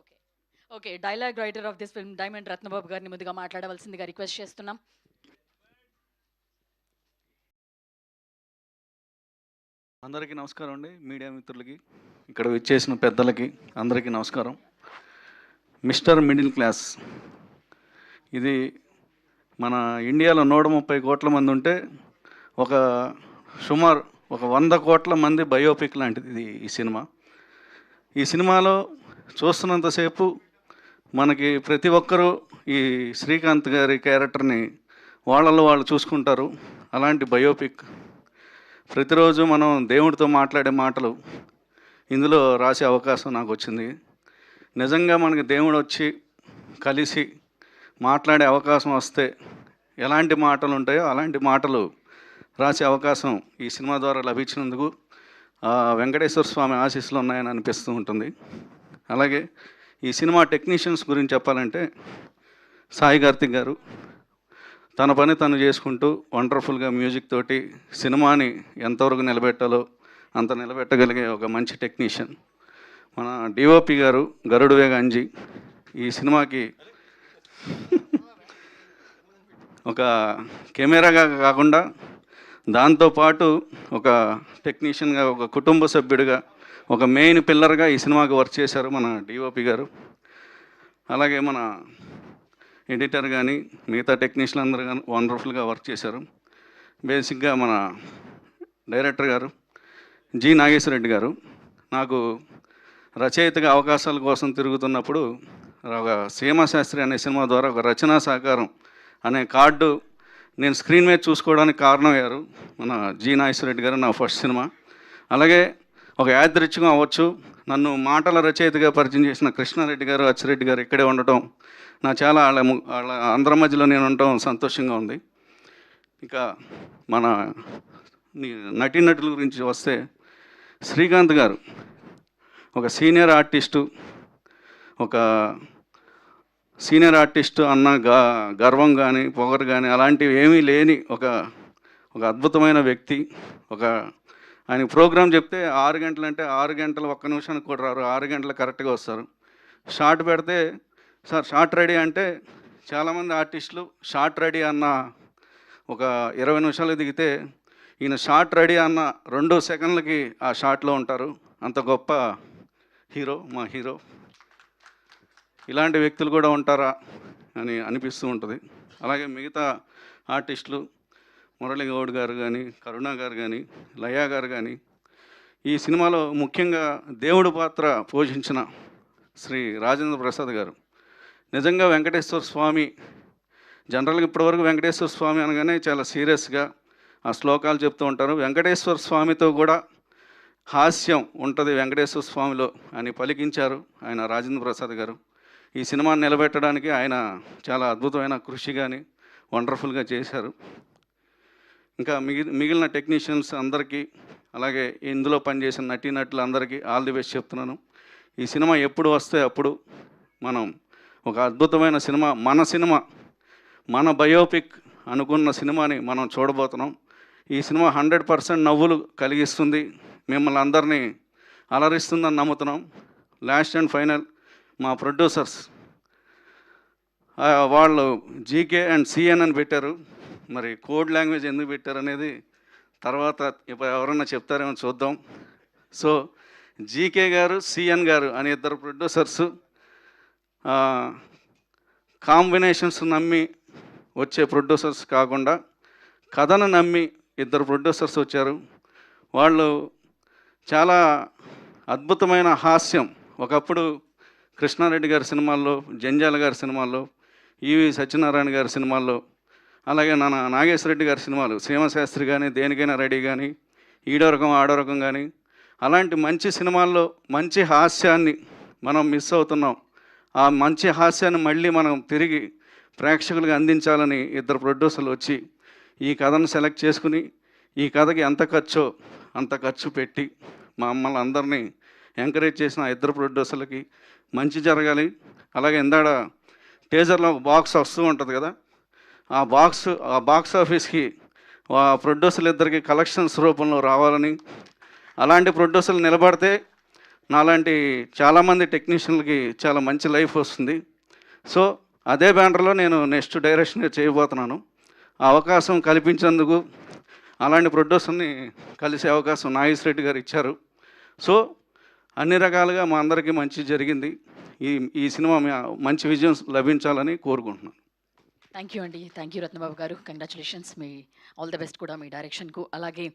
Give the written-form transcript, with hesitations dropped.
Okay. Okay. Dialogue writer of this film diamond Ratnababu గారిని ముందుగా మాట్లాడవలసిందిగా రిక్వెస్ట్ చేస్తున్నాం. అందరికీ నమస్కారం అండి. మీడియా మిత్రులకి, ఇక్కడ విచ్చేసిన పెద్దలకి అందరికీ నమస్కారం. మిస్టర్ మిడిల్ క్లాస్, ఇది మన ఇండియాలో 130 కోట్ల మంది ఉంటే ఒక సుమారు ఒక 100 కోట్ల మంది బయోపిక్ లాంటిది ఇది ఈ సినిమా. ఈ సినిమాలో చూస్తున్నంతసేపు మనకి ప్రతి ఒక్కరూ ఈ శ్రీకాంత్ గారి క్యారెక్టర్ని వాళ్ళలో వాళ్ళు చూసుకుంటారు. అలాంటి బయోపిక్. ప్రతిరోజు మనం దేవుడితో మాట్లాడే మాటలు ఇందులో రాసే అవకాశం నాకు వచ్చింది. నిజంగా మనకి దేవుడు వచ్చి కలిసి మాట్లాడే అవకాశం వస్తే ఎలాంటి మాటలు ఉంటాయో అలాంటి మాటలు రాసే అవకాశం ఈ సినిమా ద్వారా లభించినందుకు వెంకటేశ్వర స్వామి ఆశీస్సులు ఉన్నాయని అనిపిస్తూ ఉంటుంది. అలాగే ఈ సినిమా టెక్నీషియన్స్ గురించి చెప్పాలంటే సాయి కార్తిక్ గారు తన పని తను చేసుకుంటూ వండర్ఫుల్గా మ్యూజిక్ తోటి సినిమాని ఎంతవరకు నిలబెట్టాలో అంత నిలబెట్టగలిగే ఒక మంచి టెక్నీషియన్. మన డిఓపి గారు గరుడు వేగ అంజి ఈ సినిమాకి ఒక కెమెరాగా కాకుండా దాంతోపాటు ఒక టెక్నీషియన్గా, ఒక కుటుంబ సభ్యుడిగా, ఒక మెయిన్ పిల్లర్గా ఈ సినిమాకి వర్క్ చేశారు మన డిఓపి గారు. అలాగే మన ఎడిటర్ కానీ మిగతా టెక్నీషియన్ అందరూ కానీ వండర్ఫుల్గా వర్క్ చేశారు. బేసిక్గా మన డైరెక్టర్ గారు జి నాగేశ్వరరెడ్డి గారు నాకు రచయితగా అవకాశాల కోసం తిరుగుతున్నప్పుడు ఒక సీమాశాస్త్రి అనే సినిమా ద్వారా ఒక రచనా సహకారం అనే కార్డు నేను స్క్రీన్ మీద చూసుకోవడానికి కారణమయ్యారు మన జి నాగేశ్వరరెడ్డి గారు. నా ఫస్ట్ సినిమా. అలాగే ఒక యాదృచ్ఛికం అవ్వచ్చు, నన్ను మాటల రచయితగా పరిచయం చేసిన కృష్ణారెడ్డి గారు, అచ్చిరెడ్డి గారు ఇక్కడే ఉండటం నా చాలా వాళ్ళ అందరి మధ్యలో నేను ఉండటం సంతోషంగా ఉంది. ఇక మన నటీనటుల గురించి వస్తే శ్రీకాంత్ గారు ఒక సీనియర్ ఆర్టిస్టు అన్న గర్వం కానీ పొగరు కానీ అలాంటివి ఏమీ లేని ఒక అద్భుతమైన వ్యక్తి. ఆయన ప్రోగ్రాం చెప్తే 6 గంటలంటే 6 గంటలు 1 నిమిషానికి కూడా రారు, 6 గంటలు కరెక్ట్గా వస్తారు. షార్ట్ పెడితే సార్ షార్ట్ రెడీ అంటే చాలామంది ఆర్టిస్టులు షార్ట్ రెడీ అన్న ఒక 20 నిమిషాలు దిగితే ఈయన షార్ట్ రెడీ అన్న 2 సెకండ్లకి ఆ షార్ట్లో ఉంటారు. అంత గొప్ప హీరో మా హీరో. ఇలాంటి వ్యక్తులు కూడా ఉంటారా అని అనిపిస్తూ ఉంటుంది. అలాగే మిగతా ఆర్టిస్టులు మురళీ గౌడ్ గారు కానీ, కరుణ గారు కానీ, లయా గారు కానీ, ఈ సినిమాలో ముఖ్యంగా దేవుడు పాత్ర పోషించిన శ్రీ రాజేంద్ర ప్రసాద్ గారు నిజంగా వెంకటేశ్వర స్వామి, జనరల్గా ఇప్పటివరకు వెంకటేశ్వర స్వామి అనగానే చాలా సీరియస్గా ఆ శ్లోకాలు చెప్తూ ఉంటారు. వెంకటేశ్వర స్వామితో కూడా హాస్యం ఉంటుంది వెంకటేశ్వర స్వామిలో అని పలికించారు ఆయన రాజేంద్ర ప్రసాద్ గారు. ఈ సినిమాని నిలబెట్టడానికి ఆయన చాలా అద్భుతమైన కృషి కానీ వండర్ఫుల్గా చేశారు. ఇంకా మిగిలిన టెక్నీషియన్స్ అందరికీ, అలాగే ఇందులో పనిచేసిన నటీనటులందరికీ ఆల్ ది బెస్ట్ చెప్తున్నాను. ఈ సినిమా ఎప్పుడు వస్తే అప్పుడు మనం ఒక అద్భుతమైన సినిమా, మన బయోపిక్ అనుకున్న సినిమాని మనం చూడబోతున్నాం. ఈ సినిమా 100% నవ్వులు కలిగిస్తుంది, మిమ్మల్ని అందరినీ అలరిస్తుందని నమ్ముతున్నాం. లాస్ట్ అండ్ ఫైనల్ మా ప్రొడ్యూసర్స్ వాళ్ళు జీకే అండ్ సిఎన్ అని పెట్టారు. మరి కోడ్ లాంగ్వేజ్ ఎందుకు పెట్టారు అనేది తర్వాత ఎవరన్నా చెప్తారేమో చూద్దాం. సో జీకే గారు, సిఎన్ గారు అనే ఇద్దరు ప్రొడ్యూసర్స్ కాంబినేషన్స్ నమ్మి వచ్చే ప్రొడ్యూసర్స్ కాకుండా కథను నమ్మి ఇద్దరు ప్రొడ్యూసర్స్ వచ్చారు. వాళ్ళు చాలా అద్భుతమైన హాస్యం, ఒకప్పుడు కృష్ణారెడ్డి గారి సినిమాల్లో, జంజాల గారి సినిమాల్లో, ఈవి సత్యనారాయణ గారి సినిమాల్లో, అలాగే నాగేశ్వరరెడ్డి గారి సినిమాలు సీమశాస్త్రి కానీ, దేనికైనా రెడీ కానీ, ఈడో రకం ఆడో రకం కానీ, అలాంటి మంచి సినిమాల్లో మంచి హాస్యాన్ని మనం మిస్ అవుతున్నాం. ఆ మంచి హాస్యాన్ని మళ్ళీ మనం తిరిగి ప్రేక్షకులకు అందించాలని ఇద్దరు ప్రొడ్యూసర్లు వచ్చి ఈ కథను సెలెక్ట్ చేసుకుని ఈ కథకి ఎంత ఖర్చో అంత ఖర్చు పెట్టి మమ్మల్ని అందరినీ ఎంకరేజ్ చేసిన ఇద్దరు ప్రొడ్యూసర్లకి మంచి జరగాలి. అలాగే ఇందాడ టీజర్లో ఒక బాక్స్ వస్తూ ఉంటుంది కదా, ఆ బాక్స్ ఆఫీస్కి ప్రొడ్యూసర్లు ఇద్దరికి కలెక్షన్స్ రూపంలో రావాలని, అలాంటి ప్రొడ్యూసర్లు నిలబడితే నాలాంటి చాలామంది టెక్నీషియన్లకి చాలా మంచి లైఫ్ వస్తుంది. సో అదే బ్యానర్లో నేను నెక్స్ట్ డైరెక్షన్ చేయబోతున్నాను. ఆ అవకాశం కల్పించేందుకు అలాంటి ప్రొడ్యూసర్ని కలిసే అవకాశం నాగేశ్వరరెడ్డి గారు ఇచ్చారు. సో అన్ని రకాలుగా మా అందరికీ మంచి జరిగింది. ఈ సినిమా మంచి విజయం లభించాలని కోరుకుంటున్నాను. థ్యాంక్ యూ అండి. థ్యాంక్ యూ రత్నబాబు గారు. Congratulations. Me all the best కూడా మీ డైరెక్షన్కు. అలాగే